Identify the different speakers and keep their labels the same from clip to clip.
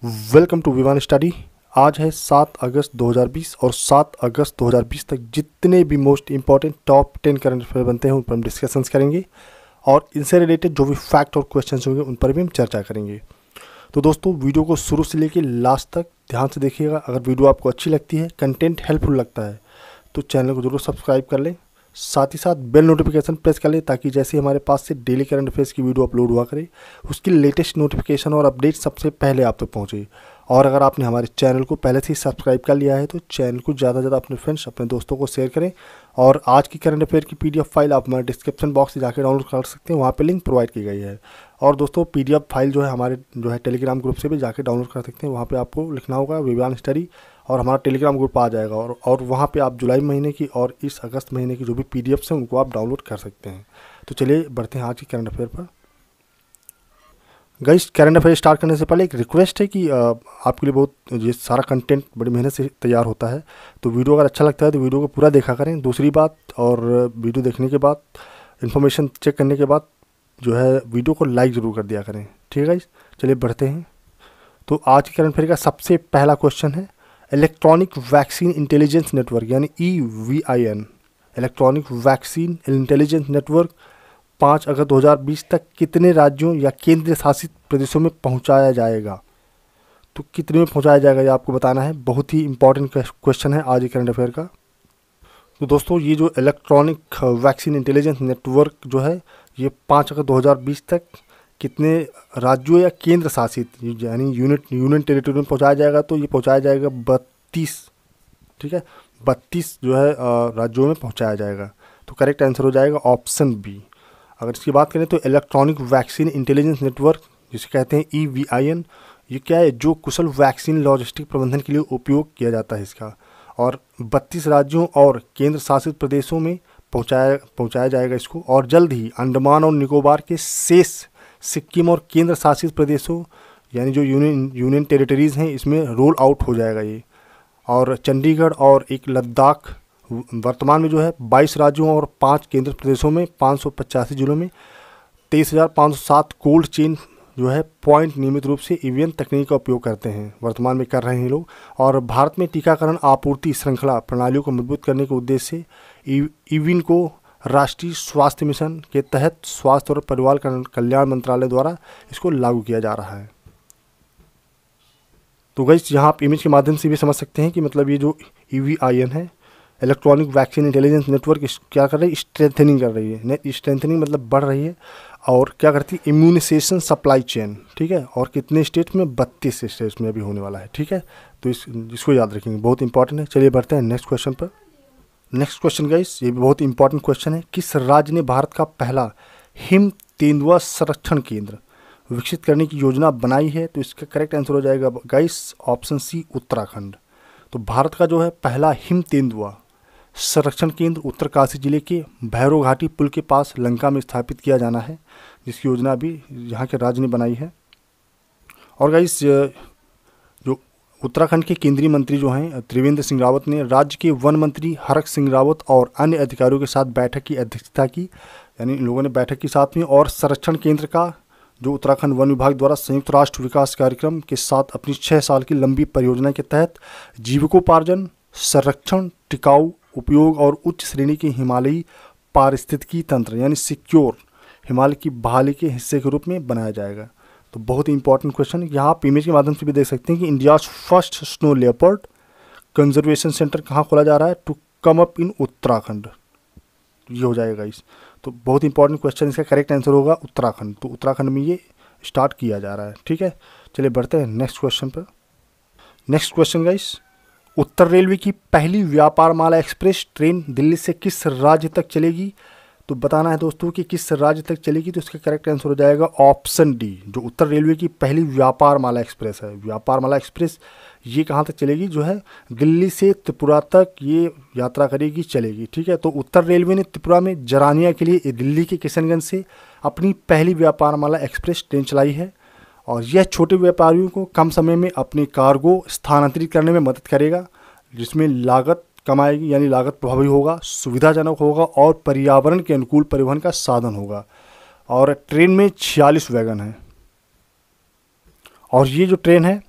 Speaker 1: Welcome to Vivaan study. आज है 7 अगस्त 2020 और 7 अगस्त 2020 तक जितने भी most important top 10 current affair बनते हैं उन पर हम डिस्कशंस करेंगे और इनसे रिलेटेड जो भी फैक्ट और क्वेश्चंस होंगे उन पर भी हम चर्चा करेंगे। तो दोस्तों, वीडियो को शुरू से लेकर लास्ट तक ध्यान से देखिएगा। अगर वीडियो आपको अच्छी लगती है, कंटेंट हेल्पफुल लगता है तो चैनल को जरूर सब्सक्राइब कर लें, साथ ही साथ बेल नोटिफिकेशन प्रेस कर लें ताकि जैसे हमारे पास से डेली करंट अफेयर्स की वीडियो अपलोड हुआ करे उसकी लेटेस्ट नोटिफिकेशन और अपडेट सबसे पहले आप तक पहुंचे। और अगर आपने हमारे चैनल को पहले से ही सब्सक्राइब कर लिया है तो चैनल को ज़्यादा से ज़्यादा अपने फ्रेंड्स, अपने दोस्तों को शेयर करें। और आज की करंट अफेयर की PDF फाइल आप हमारे डिस्क्रिप्शन बॉक्स से जाकर डाउनलोड कर सकते हैं, वहाँ पे लिंक प्रोवाइड की गई है। और दोस्तों, PDF फाइल जो है हमारे टेलीग्राम ग्रुप से भी जाकर डाउनलोड कर सकते हैं। वहाँ पे आपको लिखना होगा विवान स्टडी और हमारा टेलीग्राम ग्रुप आ जाएगा और वहाँ पे आप जुलाई महीने की और इस अगस्त महीने की जो भी PDFs हैं उनको आप डाउनलोड कर सकते हैं। तो चलिए बढ़ते हैं आज की करंट अफेयर पर। गाइस, करंट अफेयर स्टार्ट करने से पहले एक रिक्वेस्ट है कि आपके लिए बहुत ये सारा कंटेंट बड़ी मेहनत से तैयार होता है, तो वीडियो अगर अच्छा लगता है तो वीडियो को पूरा देखा करें। दूसरी बात, और वीडियो देखने के बाद इन्फॉर्मेशन चेक करने के बाद जो है वीडियो को लाइक ज़रूर कर दिया करें, ठीक है गाइस। चलिए बढ़ते हैं। तो आज की करंट अफेयर का सबसे पहला क्वेश्चन है, इलेक्ट्रॉनिक वैक्सीन इंटेलिजेंस नेटवर्क यानी EVIN, electronic vaccine intelligence network 5 अगस्त 2020 तक कितने राज्यों या केंद्र शासित प्रदेशों में पहुंचाया जाएगा? तो कितने में पहुंचाया जाएगा ये आपको बताना है। बहुत ही इंपॉर्टेंट क्वेश्चन है आज के करंट अफेयर का। तो दोस्तों, ये जो इलेक्ट्रॉनिक वैक्सीन इंटेलिजेंस नेटवर्क जो है ये 5 अगस्त 2020 तक कितने राज्यों या केंद्र शासित यानी यूनियन टेरिटरी में पहुंचाया जाएगा? तो ये पहुंचाया जाएगा 32, ठीक है, 32 जो है राज्यों में पहुंचाया जाएगा। तो करेक्ट आंसर हो जाएगा ऑप्शन बी। अगर इसकी बात करें तो इलेक्ट्रॉनिक वैक्सीन इंटेलिजेंस नेटवर्क जिसे कहते हैं EVIN, ये क्या है? जो कुशल वैक्सीन लॉजिस्टिक प्रबंधन के लिए उपयोग किया जाता है इसका, और 32 राज्यों और केंद्र शासित प्रदेशों में पहुंचाया जाएगा इसको। और जल्द ही अंडमान और निकोबार के शेष सिक्किम और केंद्र शासित प्रदेशों यानी जो यूनियन टेरिटरीज़ हैं इसमें रोल आउट हो जाएगा ये। और चंडीगढ़ और एक लद्दाख वर्तमान में जो है 22 राज्यों और 5 केंद्र प्रदेशों में 585 जिलों में 23,507 कोल्ड चेन जो है पॉइंट नियमित रूप से EVIN तकनीक का उपयोग करते हैं, वर्तमान में कर रहे हैं लोग। और भारत में टीकाकरण आपूर्ति श्रृंखला प्रणालियों को मजबूत करने के उद्देश्य से EVIN को राष्ट्रीय स्वास्थ्य मिशन के तहत स्वास्थ्य और परिवार कल्याण मंत्रालय द्वारा इसको लागू किया जा रहा है। तो गाइस, यहाँ आप इमेज के माध्यम से भी समझ सकते हैं कि मतलब ये जो EVIN है, इलेक्ट्रॉनिक वैक्सीन इंटेलिजेंस नेटवर्क, क्या कर रही है? स्ट्रेंथनिंग कर रही है। स्ट्रेंथनिंग मतलब बढ़ रही है। और क्या करती है? इम्यूनाइजेशन सप्लाई चेन, ठीक है। और कितने स्टेट में? 32 स्टेट्स में अभी होने वाला है, ठीक है। तो इसको याद रखेंगे, बहुत इंपॉर्टेंट है। चलिए बढ़ते हैं नेक्स्ट क्वेश्चन पर। नेक्स्ट क्वेश्चन गाइस, ये भी बहुत इंपॉर्टेंट क्वेश्चन है। किस राज्य ने भारत का पहला हिम तेंदुआ संरक्षण केंद्र विकसित करने की योजना बनाई है? तो इसका करेक्ट आंसर हो जाएगा गाइस ऑप्शन सी, उत्तराखंड। तो भारत का जो है पहला हिम तेंदुआ संरक्षण केंद्र उत्तरकाशी जिले के भैरव घाटी पुल के पास लंका में स्थापित किया जाना है, जिसकी योजना अभी यहाँ के राज्य ने बनाई है। और गाइस, जो उत्तराखंड के केंद्रीय मंत्री जो हैं त्रिवेंद्र सिंह रावत ने राज्य के वन मंत्री हरक सिंह रावत और अन्य अधिकारियों के साथ बैठक की अध्यक्षता की, यानी इन लोगों ने बैठक की साथ में। और संरक्षण केंद्र का जो उत्तराखंड वन विभाग द्वारा संयुक्त राष्ट्र विकास कार्यक्रम के साथ अपनी 6 साल की लंबी परियोजना के तहत जीविकोपार्जन, संरक्षण, टिकाऊ उपयोग और उच्च श्रेणी के हिमालयी पारिस्थितिकी तंत्र यानी सिक्योर हिमालय की बहाली के हिस्से के रूप में बनाया जाएगा। तो बहुत ही इंपॉर्टेंट क्वेश्चन। यहाँ आप इमेज के माध्यम से भी देख सकते हैं कि India's first snow leopard conservation centre कहाँ खोला जा रहा है? To come up in Uttarakhand, ये हो जाएगा इस। तो बहुत इंपॉर्टेंट क्वेश्चन, इसका करेक्ट आंसर होगा उत्तराखंड। तो उत्तराखंड में ये स्टार्ट किया जा रहा है, ठीक है। चलिए बढ़ते हैं नेक्स्ट क्वेश्चन पर। नेक्स्ट क्वेश्चन गाइस, उत्तर रेलवे की पहली व्यापार माला एक्सप्रेस ट्रेन दिल्ली से किस राज्य तक चलेगी? तो बताना है दोस्तों कि किस राज्य तक चलेगी। तो इसका करेक्ट आंसर हो जाएगा ऑप्शन डी, जो उत्तर रेलवे की पहली व्यापार माला एक्सप्रेस है। व्यापार माला एक्सप्रेस ये कहाँ तक चलेगी? जो है दिल्ली से त्रिपुरा तक ये यात्रा करेगी, चलेगी, ठीक है। तो उत्तर रेलवे ने त्रिपुरा में जरानिया के लिए दिल्ली के किशनगंज से अपनी पहली व्यापार माला एक्सप्रेस ट्रेन चलाई है। और यह छोटे व्यापारियों को कम समय में अपने कार्गो स्थानांतरित करने में मदद करेगा, जिसमें लागत कम आएगी, यानी लागत प्रभावी होगा, सुविधाजनक होगा और पर्यावरण के अनुकूल परिवहन का साधन होगा। और ट्रेन में 46 वैगन हैं। और ये जो ट्रेन है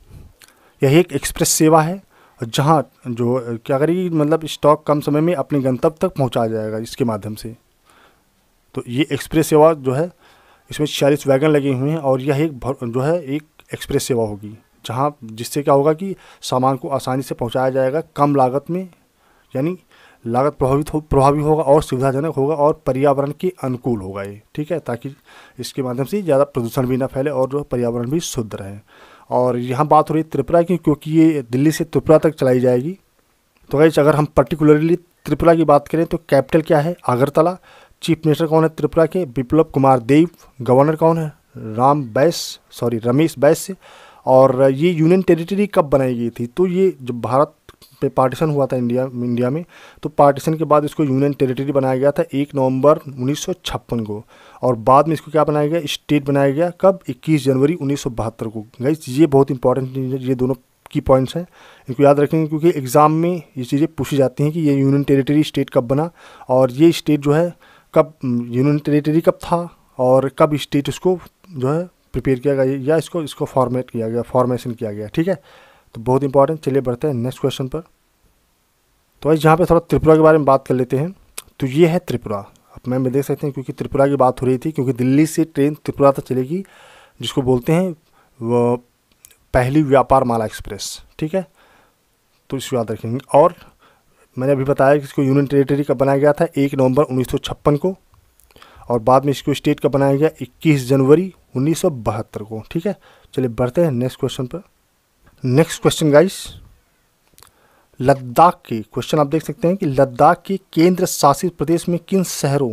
Speaker 1: यह एक एक्सप्रेस सेवा है जहाँ जो क्या करेगी, मतलब स्टॉक कम समय में अपने गंतव्य तक पहुँचाया जाएगा इसके माध्यम से। तो ये एक्सप्रेस सेवा जो है, इसमें 46 वैगन लगे हुए हैं और यह एक जो है एक एक्सप्रेस सेवा होगी, जहाँ जिससे क्या होगा कि सामान को आसानी से पहुंचाया जाएगा कम लागत में, यानी लागत प्रभावी होगा और सुविधाजनक होगा और पर्यावरण के अनुकूल होगा ये, ठीक है, ताकि इसके माध्यम से ज़्यादा प्रदूषण भी ना फैले और जो पर्यावरण भी शुद्ध रहे। और यहाँ बात हो रही है त्रिपुरा की, क्योंकि ये दिल्ली से त्रिपुरा तक चलाई जाएगी। तो गाइस अगर हम पर्टिकुलरली त्रिपुरा की बात करें तो कैपिटल क्या है, अगरतला। चीफ मिनिस्टर कौन है त्रिपुरा के, बिप्लब कुमार देव। गवर्नर कौन है, रमेश बैस। और ये यूनियन टेरिटरी कब बनाई गई थी, तो ये जब भारत पे पार्टीशन हुआ था इंडिया में, तो पार्टीशन के बाद इसको यूनियन टेरिटरी बनाया गया था 1 नवंबर 1956 को। और बाद में इसको क्या बनाया गया, स्टेट बनाया गया कब, 21 जनवरी 1972 को। गाइस ये बहुत इंपॉर्टेंट चीज़ है, ये दोनों की पॉइंट्स हैं, इनको याद रखेंगे क्योंकि एग्ज़ाम में ये चीज़ें पूछी जाती हैं कि ये यूनियन टेरिटरी स्टेट कब बना और ये स्टेट जो है कब, यूनियन टेरिटरी कब था और कब स्टेट इसको जो है प्रिपेयर किया गया या इसको फॉर्मेशन किया गया, ठीक है। तो बहुत इंपॉर्टेंट। चलिए बढ़ते हैं नेक्स्ट क्वेश्चन पर। तो आज यहाँ पे थोड़ा त्रिपुरा के बारे में बात कर लेते हैं। तो ये है त्रिपुरा। अब मैं देख सकते हैं क्योंकि त्रिपुरा की बात हो रही थी, क्योंकि दिल्ली से ट्रेन त्रिपुरा तक चलेगी, जिसको बोलते हैं वो पहली व्यापार माला एक्सप्रेस, ठीक है। तो इसको याद रखेंगे। और मैंने अभी बताया कि इसको यूनियन टेरिटरी कब बनाया गया था, 1 नवंबर 1956 को। और बाद में इसको स्टेट कब बनाया गया, 21 जनवरी 1972 को, ठीक है। चलिए बढ़ते हैं नेक्स्ट क्वेश्चन पर। नेक्स्ट क्वेश्चन गाइस, लद्दाख के क्वेश्चन आप देख सकते हैं कि लद्दाख के केंद्र शासित प्रदेश में किन शहरों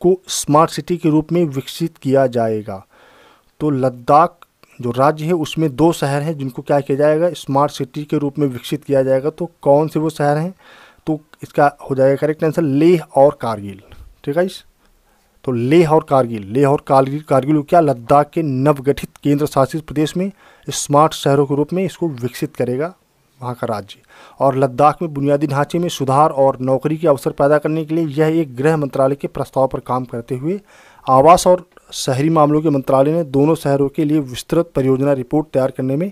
Speaker 1: को स्मार्ट सिटी के रूप में विकसित किया जाएगा। तो लद्दाख जो राज्य है उसमें 2 शहर हैं जिनको क्या किया जाएगा, स्मार्ट सिटी के रूप में विकसित किया जाएगा। तो कौन से वो शहर हैं, तो इसका हो जाएगा करेक्ट आंसर लेह और कारगिल, ठीक है। तो लेह और कारगिल क्या लद्दाख के नवगठित केंद्र शासित प्रदेश में स्मार्ट शहरों के रूप में इसको विकसित करेगा वहाँ का राज्य। और लद्दाख में बुनियादी ढांचे में सुधार और नौकरी के अवसर पैदा करने के लिए यह एक गृह मंत्रालय के प्रस्ताव पर काम करते हुए आवास और शहरी मामलों के मंत्रालय ने दोनों शहरों के लिए विस्तृत परियोजना रिपोर्ट तैयार करने में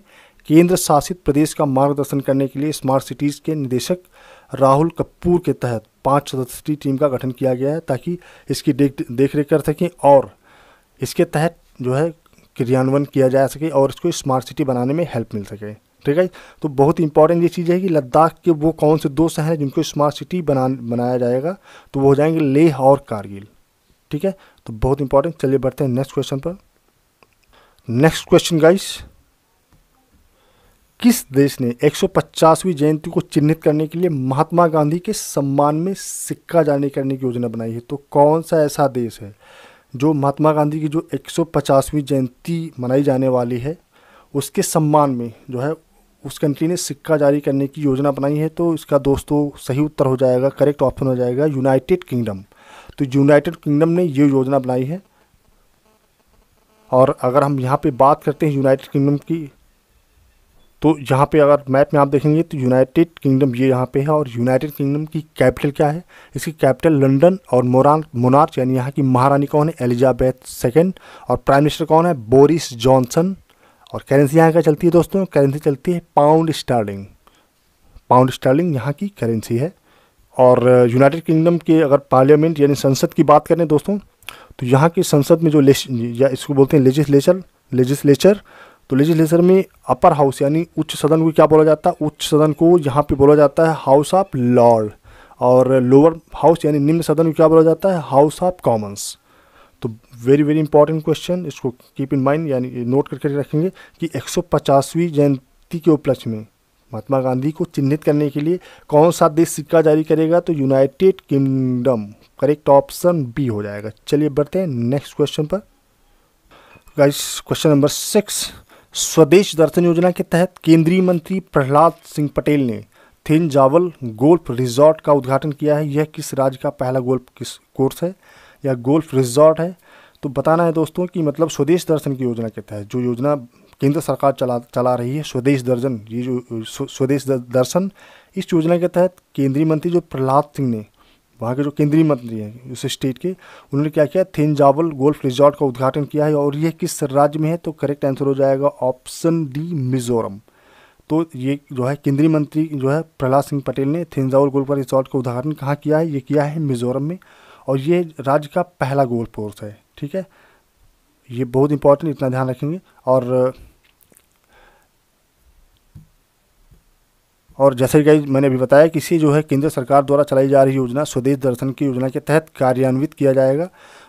Speaker 1: केंद्र शासित प्रदेश का मार्गदर्शन करने के लिए स्मार्ट सिटीज़ के निदेशक राहुल कपूर के तहत 5 सदस्यीय टीम का गठन किया गया है, ताकि इसकी देख रेख कर सकें और इसके तहत जो है क्रियान्वयन किया जा सके और इसको स्मार्ट सिटी बनाने में हेल्प मिल सके, ठीक है। तो बहुत इंपॉर्टेंट ये चीज़ है कि लद्दाख के वो कौन से 2 शहर हैं जिनको स्मार्ट सिटी बनाया जाएगा, तो वो हो जाएंगे लेह और कारगिल, ठीक है। तो बहुत इंपॉर्टेंट। चलिए बढ़ते हैं नेक्स्ट क्वेश्चन पर। नेक्स्ट क्वेश्चन गाइस, किस देश ने 150वीं जयंती को चिन्हित करने के लिए महात्मा गांधी के सम्मान में सिक्का जारी करने की योजना बनाई है। तो कौन सा ऐसा देश है जो महात्मा गांधी की जो 150वीं जयंती मनाई जाने वाली है उसके सम्मान में जो है उस कंट्री ने सिक्का जारी करने की योजना बनाई है। तो इसका दोस्तों सही उत्तर हो जाएगा, करेक्ट ऑप्शन हो जाएगा यूनाइटेड किंगडम। तो यूनाइटेड किंगडम ने ये योजना बनाई है। और अगर हम यहाँ पे बात करते हैं यूनाइटेड किंगडम की, तो यहाँ पे अगर मैप में आप देखेंगे तो यूनाइटेड किंगडम ये यहाँ पे है। और यूनाइटेड किंगडम की कैपिटल क्या है, इसकी कैपिटल लंदन। और मोनार्च यानी यहाँ की महारानी कौन है, एलिजाबेथ सेकेंड। और प्राइम मिनिस्टर कौन है, बोरिस जॉनसन। और करेंसी यहाँ क्या चलती है दोस्तों, करेंसी चलती है पाउंड स्टर्लिंग यहाँ की करेंसी है। और यूनाइटेड किंगडम के अगर पार्लियामेंट यानी संसद की बात करें दोस्तों, तो यहाँ की संसद में जो या इसको बोलते हैं लेजिस्लेचर, तो लेजिस्लेचर में अपर हाउस यानी उच्च सदन को क्या बोला जाता है, उच्च सदन को यहाँ पे बोला जाता है हाउस ऑफ लॉर्ड। और लोअर हाउस यानी निम्न सदन को क्या बोला जाता है, हाउस ऑफ कॉमन्स। तो वेरी वेरी इंपॉर्टेंट क्वेश्चन, इसको कीप इन माइंड यानी नोट करके रखेंगे कि 150वीं जयंती के उपलक्ष्य में महात्मा गांधी को चिन्हित करने के लिए कौन सा देश सिक्का जारी करेगा, तो United Kingdom, correct option B हो जाएगा। चलिए बढ़ते हैं नेक्स्ट क्वेश्चन पर। गाइस क्वेश्चन नंबर 6, स्वदेश दर्शन योजना के तहत केंद्रीय मंत्री प्रहलाद सिंह पटेल ने थेंजावल गोल्फ रिजॉर्ट का उद्घाटन किया है। यह किस राज्य का पहला गोल्फ कोर्स है या गोल्फ रिजॉर्ट है। तो बताना है दोस्तों कि मतलब स्वदेश दर्शन की योजना के तहत जो योजना केंद्र सरकार चला रही है, स्वदेश दर्शन, ये जो स्वदेश दर्शन, इस योजना के तहत केंद्रीय मंत्री जो प्रहलाद सिंह ने, वहाँ के जो केंद्रीय मंत्री हैं उस स्टेट के, उन्होंने क्या किया, थेंजावल गोल्फ रिजॉर्ट का उद्घाटन किया है। और यह किस राज्य में है, तो करेक्ट आंसर हो जाएगा ऑप्शन डी मिजोरम। तो ये जो है केंद्रीय मंत्री जो है प्रहलाद सिंह पटेल ने थेंजावल गोल्फ रिजॉर्ट का उद्घाटन कहाँ किया है, ये किया है मिजोरम में, और ये राज्य का पहला गोल्फ कोर्स है। ठीक है, ये बहुत इंपॉर्टेंट, इतना ध्यान रखेंगे। और जैसे कि मैंने अभी बताया कि इसे जो है केंद्र सरकार द्वारा चलाई जा रही योजना स्वदेश दर्शन की योजना के तहत कार्यान्वित किया जाएगा।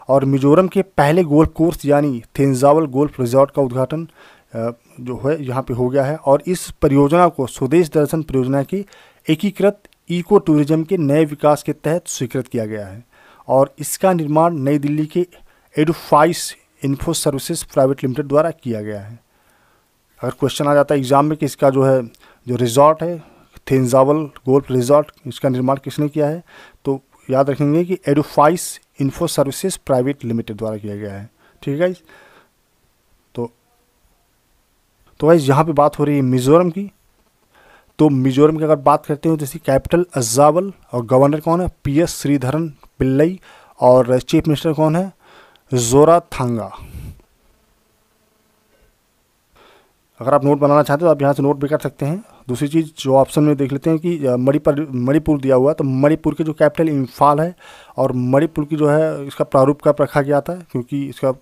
Speaker 1: और मिजोरम के पहले गोल्फ कोर्स यानी थेंजावल गोल्फ रिजॉर्ट का उद्घाटन जो है यहाँ पे हो गया है। और इस परियोजना को स्वदेश दर्शन परियोजना की एकीकृत इको टूरिज्म के नए विकास के तहत स्वीकृत किया गया है। और इसका निर्माण नई दिल्ली के एडुफाइस इन्फो सर्विसेज प्राइवेट लिमिटेड द्वारा किया गया है। अगर क्वेश्चन आ जाता है एग्जाम में कि इसका जो है जो रिजॉर्ट है थेंजावल गोल्फ रिजॉर्ट, इसका निर्माण किसने किया है, तो याद रखेंगे कि एडुफाइस इन्फो सर्विसेज प्राइवेट लिमिटेड द्वारा किया गया है। ठीक है गाइस, तो गाइस यहाँ पे बात हो रही है मिजोरम की। तो मिजोरम की अगर बात करते हो तो इसकी कैपिटल अज़ावल, और गवर्नर कौन है, PS श्रीधरन पिल्लई, और चीफ मिनिस्टर कौन है, जोराथांगा। अगर आप नोट बनाना चाहते हो आप यहाँ से नोट भी कर सकते हैं। दूसरी चीज़ जो ऑप्शन में देख लेते हैं कि मणिपुर दिया हुआ है, तो मणिपुर की जो कैपिटल इम्फाल है, और मणिपुर की जो है इसका प्रारूप कब रखा गया था, क्योंकि इसको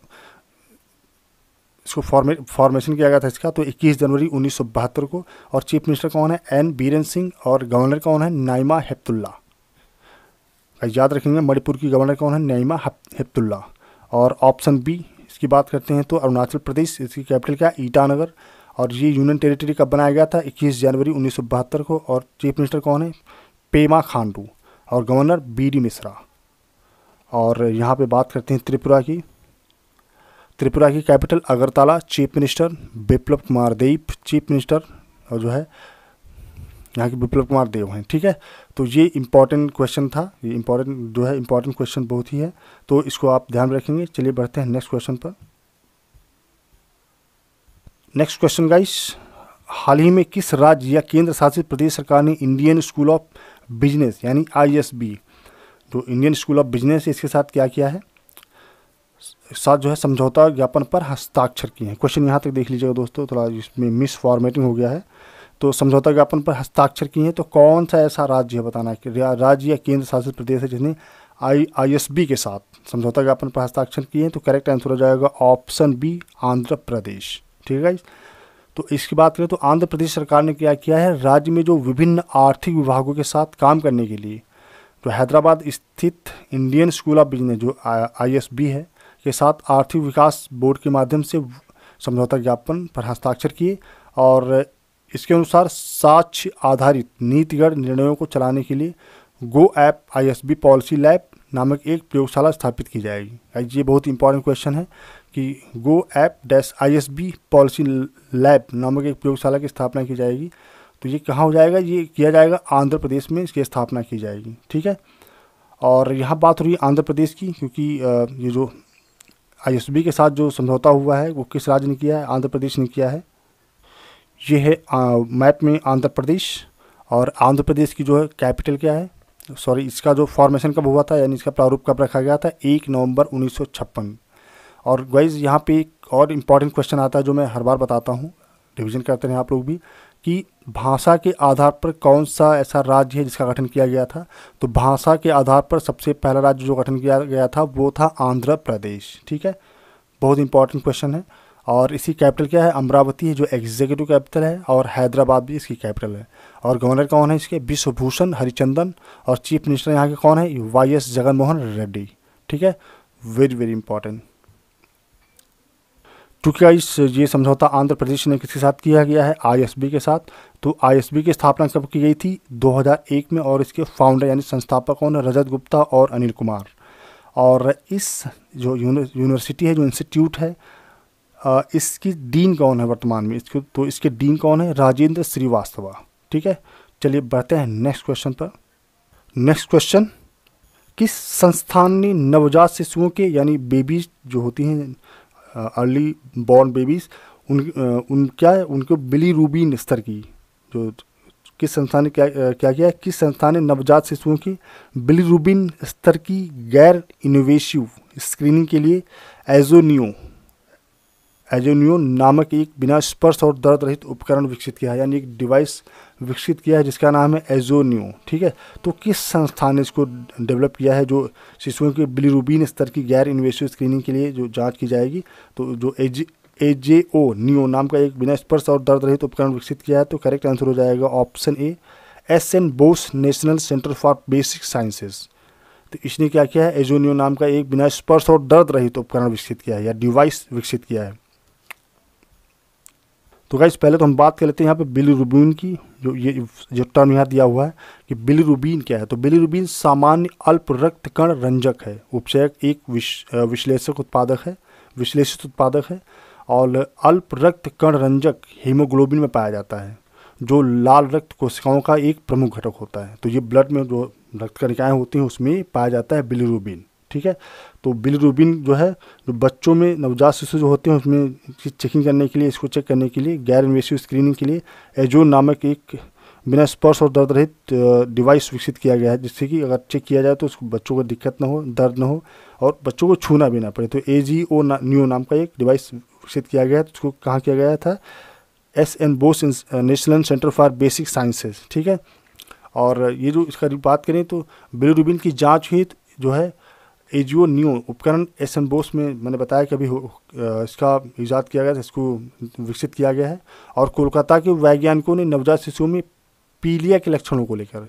Speaker 1: फॉर्मेशन किया गया था इसका, तो 21 जनवरी 1972 को। और चीफ मिनिस्टर कौन है, N बीरेन सिंह, और गवर्नर कौन है, नाइमा हेपतुल्ला। याद रखेंगे मणिपुर की गवर्नर कौन है, नाइमा हेपतुल्ला। और ऑप्शन बी इसकी बात करते हैं तो अरुणाचल प्रदेश, इसकी कैपिटल क्या है, ईटानगर। और ये यूनियन टेरिटरी कब बनाया गया था, 21 जनवरी 1972 को। और चीफ मिनिस्टर कौन है, पेमा खांडू, और गवर्नर BD मिश्रा। और यहाँ पे बात करते हैं त्रिपुरा की। त्रिपुरा की capital Agartala, chief minister Biplab Kumar Deb, chief minister, और जो है यहाँ के बिप्लब कुमार देव हैं। ठीक है, तो ये इंपॉर्टेंट क्वेश्चन था, ये इंपॉर्टेंट जो है इंपॉर्टेंट क्वेश्चन बहुत ही है, तो इसको आप ध्यान में रखेंगे। चलिए बढ़ते हैं नेक्स्ट क्वेश्चन पर। नेक्स्ट क्वेश्चन गाइस, हाल ही में किस राज्य या केंद्र शासित प्रदेश सरकार ने इंडियन स्कूल ऑफ बिजनेस यानी ISB, जो इंडियन स्कूल ऑफ बिजनेस है, इसके साथ क्या किया है, साथ जो है समझौता ज्ञापन पर हस्ताक्षर किए हैं। क्वेश्चन यहाँ तक देख लीजिएगा दोस्तों, थोड़ा इसमें मिस फॉर्मेटिंग हो गया है। तो समझौता ज्ञापन पर हस्ताक्षर किए हैं, तो कौन सा ऐसा राज्य है बताना है कि राज्य या केंद्र शासित प्रदेश है जिसने ISB के साथ समझौता ज्ञापन पर हस्ताक्षर किए हैं। तो करेक्ट आंसर हो जाएगा ऑप्शन बी, आंध्र प्रदेश। ठीक है गाइस, तो इसकी बात करें तो आंध्र प्रदेश सरकार ने क्या किया है, राज्य में जो विभिन्न आर्थिक विभागों के साथ काम करने के लिए जो हैदराबाद स्थित इंडियन स्कूल ऑफ बिजनेस जो ISB है के साथ आर्थिक विकास बोर्ड के माध्यम से समझौता ज्ञापन पर हस्ताक्षर किए। और इसके अनुसार साक्ष्य आधारित नीतिगत निर्णयों को चलाने के लिए गो ऐप ISB पॉलिसी लैब नामक एक प्रयोगशाला स्थापित की जाएगी। ये बहुत इंपॉर्टेंट क्वेश्चन है कि गो ऐप ISB पॉलिसी लैब नामक एक प्रयोगशाला की स्थापना की जाएगी। तो ये कहाँ हो जाएगा, ये किया जाएगा आंध्र प्रदेश में, इसकी स्थापना की जाएगी। ठीक है, और यहाँ बात हो रही है आंध्र प्रदेश की, क्योंकि ये जो ISB के साथ जो समझौता हुआ है वो किस राज्य ने किया है, आंध्र प्रदेश ने किया है। ये है मैप में आंध्र प्रदेश, और आंध्र प्रदेश की जो है कैपिटल क्या है, सॉरी इसका जो फॉर्मेशन कब हुआ था यानी इसका प्रारूप कब रखा गया था, 1 नवंबर 1956। और गाइस यहाँ पे एक और इम्पॉर्टेंट क्वेश्चन आता है जो मैं हर बार बताता हूँ, रिविजन करते हैं आप लोग भी, कि भाषा के आधार पर कौन सा ऐसा राज्य है जिसका गठन किया गया था। तो भाषा के आधार पर सबसे पहला राज्य जो गठन किया गया था वो था आंध्र प्रदेश। ठीक है, बहुत इंपॉर्टेंट क्वेश्चन है। और इसकी कैपिटल क्या है, अमरावती है जो एग्जीक्यूटिव कैपिटल है, और हैदराबाद भी इसकी कैपिटल है। और गवर्नर कौन है इसके, विश्वभूषण हरिचंदन, और चीफ मिनिस्टर यहाँ के कौन है, YS जगनमोहन रेड्डी। ठीक है, वेरी वेरी इंपॉर्टेंट। क्योंकि ये समझौता आंध्र प्रदेश ने किसके साथ किया गया है, ISB के साथ। तो ISB की स्थापना कब की गई थी, 2001 में, और इसके फाउंडर यानी संस्थापक कौन है, रजत गुप्ता और अनिल कुमार। और इस जो यूनिवर्सिटी है, जो इंस्टीट्यूट है, इसकी डीन कौन है वर्तमान में, इसको तो इसके डीन कौन है, राजेंद्र श्रीवास्तव। ठीक है, चलिए बढ़ते हैं नेक्स्ट क्वेश्चन पर। नेक्स्ट क्वेश्चन, किस संस्थान ने नवजात शिशुओं के यानी बेबीज जो होती हैं अर्ली बॉर्न बेबीज उन क्या है उनको बिलीरुबिन स्तर की जो किस संस्थान ने क्या किया है, किस संस्थान ने नवजात शिशुओं की बिलीरुबिन स्तर की गैर इनोवेटिव स्क्रीनिंग के लिए एजोनियो नामक एक बिना स्पर्श और दर्द रहित उपकरण विकसित किया है, यानी एक डिवाइस विकसित किया है जिसका नाम है एजोनियो। ठीक है, तो किस संस्थान ने इसको डेवलप किया है, जो शिशुओं के बिलीरुबिन स्तर की गैर इन्वेसिव स्क्रीनिंग के लिए जो जांच की जाएगी, तो जो एजेओ नियो नाम का एक बिना स्पर्श और दर्द रहित उपकरण विकसित किया है। तो करेक्ट आंसर हो जाएगा option A, SN. Bose national centre for basic sciences. तो इसने क्या किया है, एजोनियो नाम का एक बिना स्पर्श और दर्द रहित उपकरण विकसित किया है या डिवाइस विकसित किया है। तो गाइस पहले तो हम बात कर लेते हैं यहाँ पे बिलीरुबिन की, जो टर्म यहाँ दिया हुआ है कि बिलीरुबिन क्या है। तो बिलीरुबिन सामान्य अल्प रक्त कण रंजक है, उपचयक एक विश्लेषित उत्पादक है और अल्प रक्त कण रंजक हीमोग्लोबिन में पाया जाता है, जो लाल रक्त कोशिकाओं का एक प्रमुख घटक होता है। तो ये ब्लड में जो रक्त कणिकाएँ होती हैं उसमें पाया जाता है बिलीरुबिन। ठीक है, तो बिलीरुबिन जो है, जो बच्चों में नवजात शिशु जो होते हैं उसमें चेकिंग करने के लिए, इसको चेक करने के लिए गैर इन्वेसिव स्क्रीनिंग के लिए एजो नामक एक बिना स्पर्श और दर्द रहित डिवाइस विकसित किया गया है, जिससे कि अगर चेक किया जाए तो उसको बच्चों को दिक्कत ना हो, दर्द ना हो और बच्चों को छूना भी ना पड़े। तो एजीओ नियो नाम का एक डिवाइस विकसित किया गया है। तो उसको कहाँ किया गया था, SN. Bose national centre for basic sciences. ठीक है, और ये जो इसका बात करें तो बिलीरुबिन की जाँच हुई जो है एजियो नियो उपकरण एस.एन. बोस में, मैंने बताया कि अभी इसका इजाद किया गया था, इसको विकसित किया गया है। और कोलकाता के वैज्ञानिकों ने नवजात शिशुओं में पीलिया के लक्षणों को लेकर,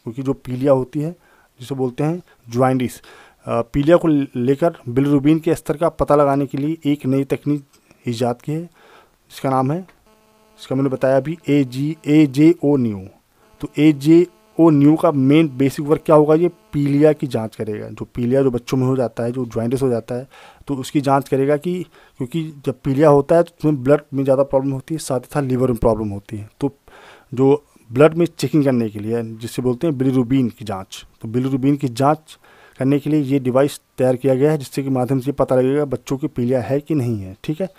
Speaker 1: क्योंकि जो पीलिया होती है जिसे बोलते हैं ज्वाइंडिस, पीलिया को लेकर बिलीरुबिन के स्तर का पता लगाने के लिए एक नई तकनीक इजाद की है, जिसका नाम है, इसका मैंने बताया अभी, एजेओ नियो। तो एजेओ नियो का मेन बेसिक वर्क क्या होगा, ये पीलिया की जांच करेगा। जो पीलिया जो बच्चों में हो जाता है, जो ज्वाइंटिस हो जाता है, तो उसकी जांच करेगा कि, क्योंकि जब पीलिया होता है तो उसमें ब्लड में ज़्यादा प्रॉब्लम होती है, साथ ही साथ लिवर में प्रॉब्लम होती है। तो जो ब्लड में चेकिंग करने के लिए, जिसे बोलते हैं बिलीरुबिन की जाँच, तो बिलीरुबिन की जाँच करने के लिए ये डिवाइस तैयार किया गया है, जिससे कि माध्यम से पता लगेगा बच्चों की पीलिया है कि नहीं है। ठीक है,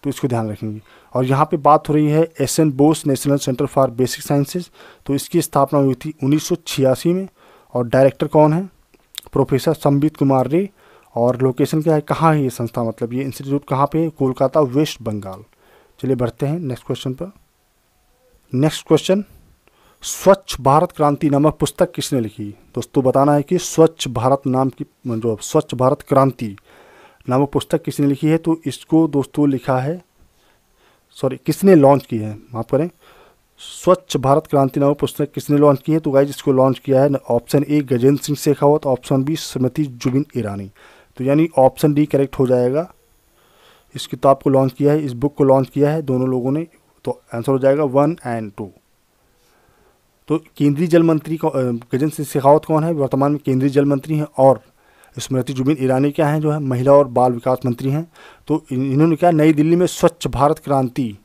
Speaker 1: तो इसको ध्यान रखेंगे। और यहाँ पे बात हो रही है SN. Bose national centre for basic sciences. तो इसकी स्थापना हुई थी 1986 में, और डायरेक्टर कौन है, प्रोफेसर संबित कुमार रे। और लोकेशन क्या है, कहाँ है ये संस्था, मतलब ये इंस्टीट्यूट कहाँ पे है, कोलकाता, वेस्ट बंगाल। चलिए बढ़ते हैं नेक्स्ट क्वेश्चन पर। नेक्स्ट क्वेश्चन, स्वच्छ भारत क्रांति नामक पुस्तक किसने लिखी। दोस्तों बताना है कि स्वच्छ भारत नाम की, जो स्वच्छ भारत क्रांति नामक पुस्तक किसने लिखी है। तो इसको दोस्तों लिखा है, किसने लॉन्च की है, माफ करें, स्वच्छ भारत क्रांति नामक पुस्तक किसने लॉन्च की है। तो गाइस इसको लॉन्च किया है option A Gajendra Singh Shekhawat, option B Smriti Zubin Irani. तो यानी ऑप्शन डी करेक्ट हो जाएगा। इस किताब को लॉन्च किया है, इस बुक को लॉन्च किया है दोनों लोगों ने। तो आंसर हो जाएगा 1 और 2। तो केंद्रीय जल मंत्री गजेंद्र सिंह शेखावत कौन है, वर्तमान में केंद्रीय जल मंत्री हैं, और स्मृति जुबिन ईरानी क्या हैं, जो है महिला और बाल विकास मंत्री हैं। तो इन्होंने क्या नई दिल्ली में स्वच्छ भारत क्रांति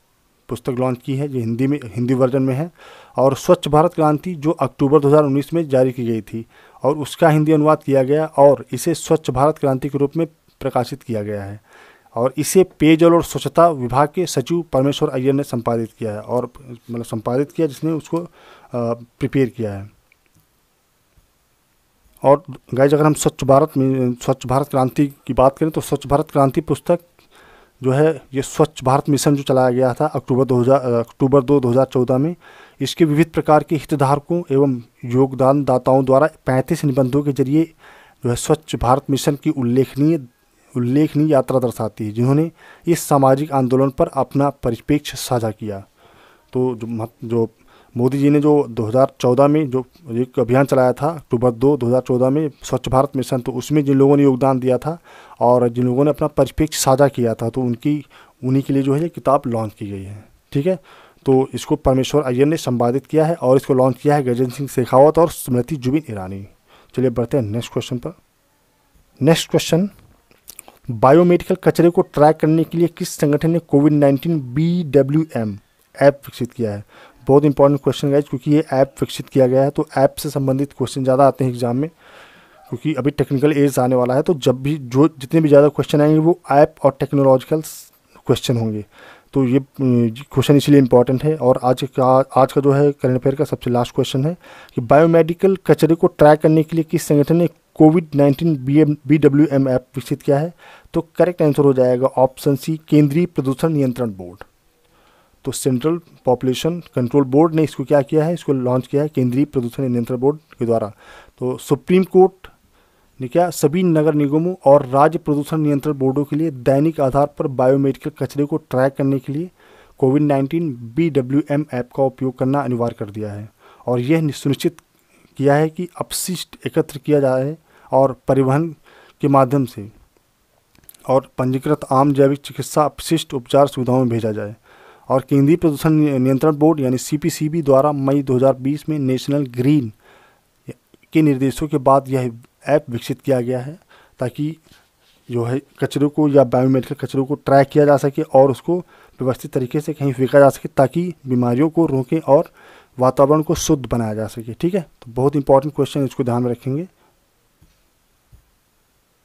Speaker 1: पुस्तक लॉन्च की है, जो हिंदी वर्जन में है। और स्वच्छ भारत क्रांति जो अक्टूबर 2019 में जारी की गई थी, और उसका हिंदी अनुवाद किया गया और इसे स्वच्छ भारत क्रांति के रूप में प्रकाशित किया गया है। और इसे पेयजल और स्वच्छता विभाग के सचिव परमेश्वर अय्यर ने संपादित किया है, और मतलब संपादित किया जिसने उसको प्रिपेयर किया है। और गाइज अगर हम स्वच्छ भारत क्रांति की बात करें, तो स्वच्छ भारत क्रांति पुस्तक जो है, ये स्वच्छ भारत मिशन जो चलाया गया था अक्टूबर 2 2014 में, इसके विविध प्रकार के हितधारकों एवं योगदानदाताओं द्वारा 35 निबंधों के जरिए जो है स्वच्छ भारत मिशन की उल्लेखनीय यात्रा दर्शाती है, जिन्होंने इस सामाजिक आंदोलन पर अपना परिप्रेक्ष्य साझा किया। तो जो मोदी जी ने जो 2014 में जो एक अभियान चलाया था अक्टूबर 2 2014 में स्वच्छ भारत मिशन, तो उसमें जिन लोगों ने योगदान दिया था और जिन लोगों ने अपना परिप्रेक्ष्य साझा किया था, तो उन्हीं के लिए जो है ये किताब लॉन्च की गई है। ठीक है, तो इसको परमेश्वर अय्यर ने संपादित किया है और इसको लॉन्च किया है गजेंद्र सिंह शेखावत और स्मृति जुबिन ईरानी। चलिए बढ़ते हैं नेक्स्ट क्वेश्चन पर। नेक्स्ट क्वेश्चन, बायोमेडिकल कचरे को ट्रैक करने के लिए किस संगठन ने कोविड-19 BWM ऐप विकसित किया है। बहुत इंपॉर्टेंट क्वेश्चन गाइज, क्योंकि ये ऐप विकसित किया गया है, तो ऐप से संबंधित क्वेश्चन ज़्यादा आते हैं एग्जाम में, क्योंकि अभी टेक्निकल एज आने वाला है। तो जब भी जितने भी ज़्यादा क्वेश्चन आएंगे वो ऐप और टेक्नोलॉजिकल क्वेश्चन होंगे। तो ये क्वेश्चन इसलिए इम्पॉर्टेंट है। और आज का जो है करंट अफेयर का सबसे लास्ट क्वेश्चन है कि बायोमेडिकल कचरे को ट्रैक करने के लिए किस संगठन ने कोविड-19 BWM ऐप विकसित किया है? तो करेक्ट आंसर हो जाएगा ऑप्शन सी, केंद्रीय प्रदूषण नियंत्रण बोर्ड। तो सेंट्रल पॉपुलेशन कंट्रोल बोर्ड ने इसको क्या किया है, इसको लॉन्च किया है केंद्रीय प्रदूषण नियंत्रण बोर्ड के द्वारा। तो सुप्रीम कोर्ट ने क्या सभी नगर निगमों और राज्य प्रदूषण नियंत्रण बोर्डों के लिए दैनिक आधार पर बायोमेडिकल कचरे को ट्रैक करने के लिए कोविड-19 BWM ऐप का उपयोग करना अनिवार्य कर दिया है, और यह सुनिश्चित किया है कि अपशिष्ट एकत्र किया जाए और परिवहन के माध्यम से और पंजीकृत आम जैविक चिकित्सा अपशिष्ट उपचार सुविधाओं में भेजा जाए। और केंद्रीय प्रदूषण नियंत्रण बोर्ड यानी CPCB द्वारा मई 2020 में नेशनल ग्रीन के निर्देशों के बाद यह ऐप विकसित किया गया है, ताकि जो है कचरे को या बायोमेडिकल कचरे को ट्रैक किया जा सके और उसको व्यवस्थित तरीके से कहीं फेंका जा सके, ताकि बीमारियों को रोकें और वातावरण को शुद्ध बनाया जा सके। ठीक है, तो बहुत इंपॉर्टेंट क्वेश्चन, इसको ध्यान में रखेंगे।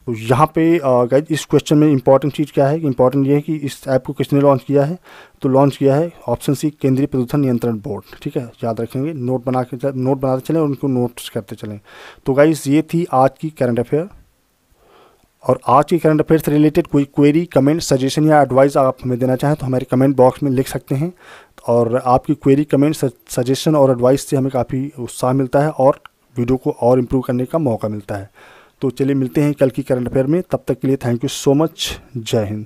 Speaker 1: तो यहाँ पे गाइस इस क्वेश्चन में इंपॉर्टेंट चीज़ क्या है, इंपॉर्टेंट ये है कि इस ऐप को किसने लॉन्च किया है? तो लॉन्च किया है ऑप्शन सी, केंद्रीय प्रदूषण नियंत्रण बोर्ड। ठीक है, याद रखेंगे, नोट बनाते चलें और उनको नोट्स करते चलें। तो गाइस ये थी आज की करंट अफेयर, और आज की करंट अफेयर से रिलेटेड कोई क्वेरी, कमेंट, सजेशन या एडवाइस आप हमें देना चाहें तो हमारे कमेंट बॉक्स में लिख सकते हैं। और आपकी क्वेरी, कमेंट, सजेशन और एडवाइस से हमें काफ़ी उत्साह मिलता है और वीडियो को और इम्प्रूव करने का मौका मिलता है। तो चलिए मिलते हैं कल की करंट अफेयर में, तब तक के लिए थैंक यू सो मच। जय हिंद।